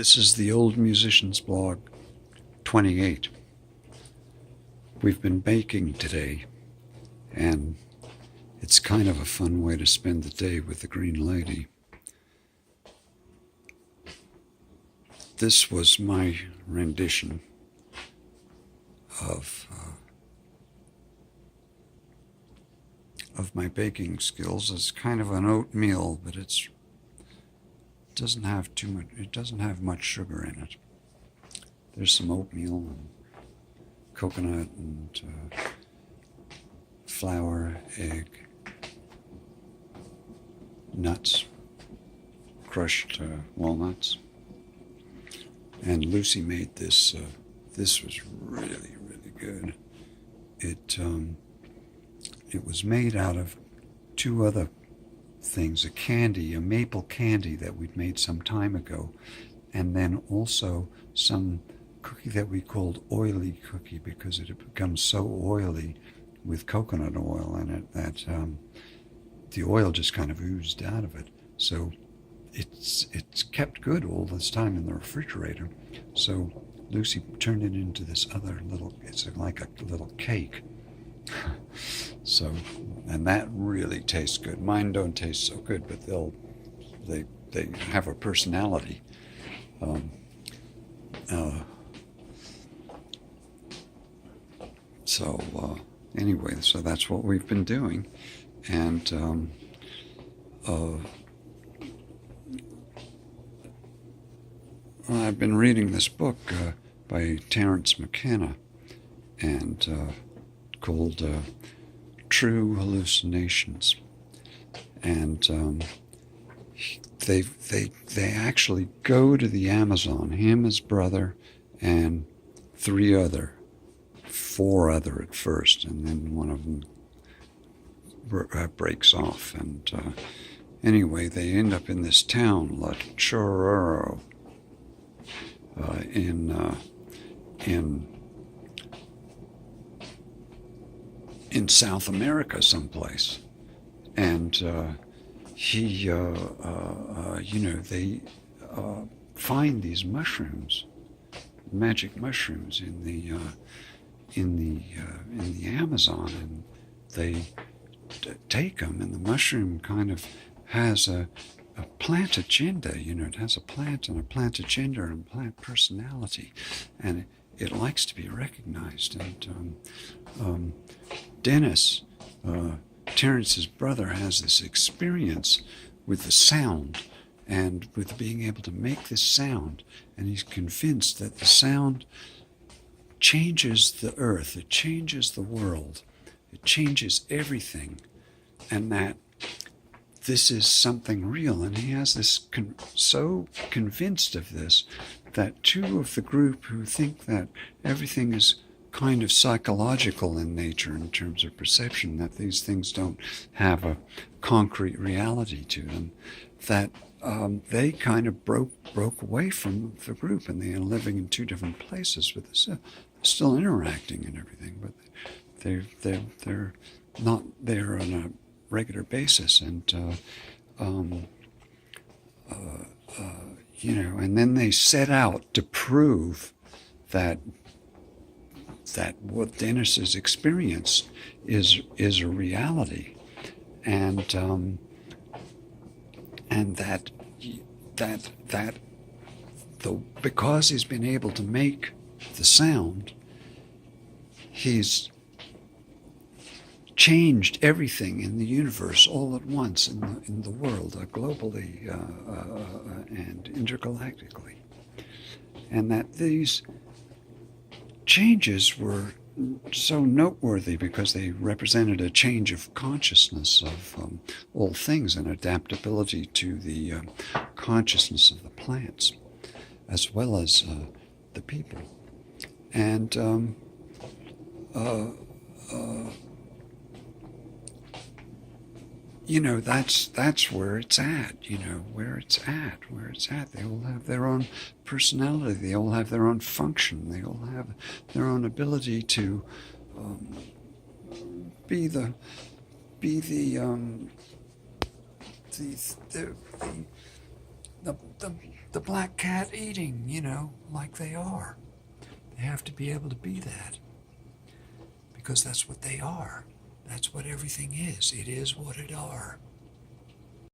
This is the Old Musician's Blog 28. We've been baking today, and it's kind of a fun way to spend the day with the Green Lady. This was my rendition of my baking skills. It's kind of an oatmeal, but it doesn't have too much. It doesn't have much sugar in it. There's some oatmeal and coconut and flour, egg, nuts, crushed walnuts. And Lucy made this. This was really, really good. It was made out of two other things: a maple candy that we'd made some time ago, and then also some cookie that we called oily cookie, because it had become so oily with coconut oil in it that the oil just kind of oozed out of it. So it's kept good all this time in the refrigerator. So Lucy turned it into this other little, it's like a little cake. So, and that really tastes good. Mine don't taste so good, but they have a personality. Anyway, so that's what we've been doing, and I've been reading this book by Terence McKenna, and called True Hallucinations, and they actually go to the Amazon, him, his brother, and four other at first, and then one of them breaks off, and anyway, they end up in this town, La Chorro, in South America someplace, and they find these mushrooms, magic mushrooms, in the Amazon, and they take them, and the mushroom kind of has a plant agenda. It has a plant and a plant agenda and a plant personality, and it likes to be recognized. And Dennis, Terence's brother, has this experience with the sound and with being able to make this sound, and he's convinced that the sound changes the earth, it changes the world, it changes everything, and that this is something real. And he has this so convinced of this that two of the group who think that everything is kind of psychological in nature in terms of perception, that these things don't have a concrete reality to them, that they kind of broke away from the group, and they are living in two different places, but they're still interacting and everything, but they're not there on a regular basis. And and then they set out to prove that what Dennis's experience is a reality, and that because he's been able to make the sound, he's changed everything in the universe all at once, in the world, globally and intergalactically, and that these changes were so noteworthy because they represented a change of consciousness of all things, and adaptability to the consciousness of the plants as well as the people. And that's where it's at, where it's at. They all have their own personality, they all have their own function, they all have their own ability to be the the black cat eating, like they are. They have to be able to be that. Because that's what they are. That's what everything is. It is what it are.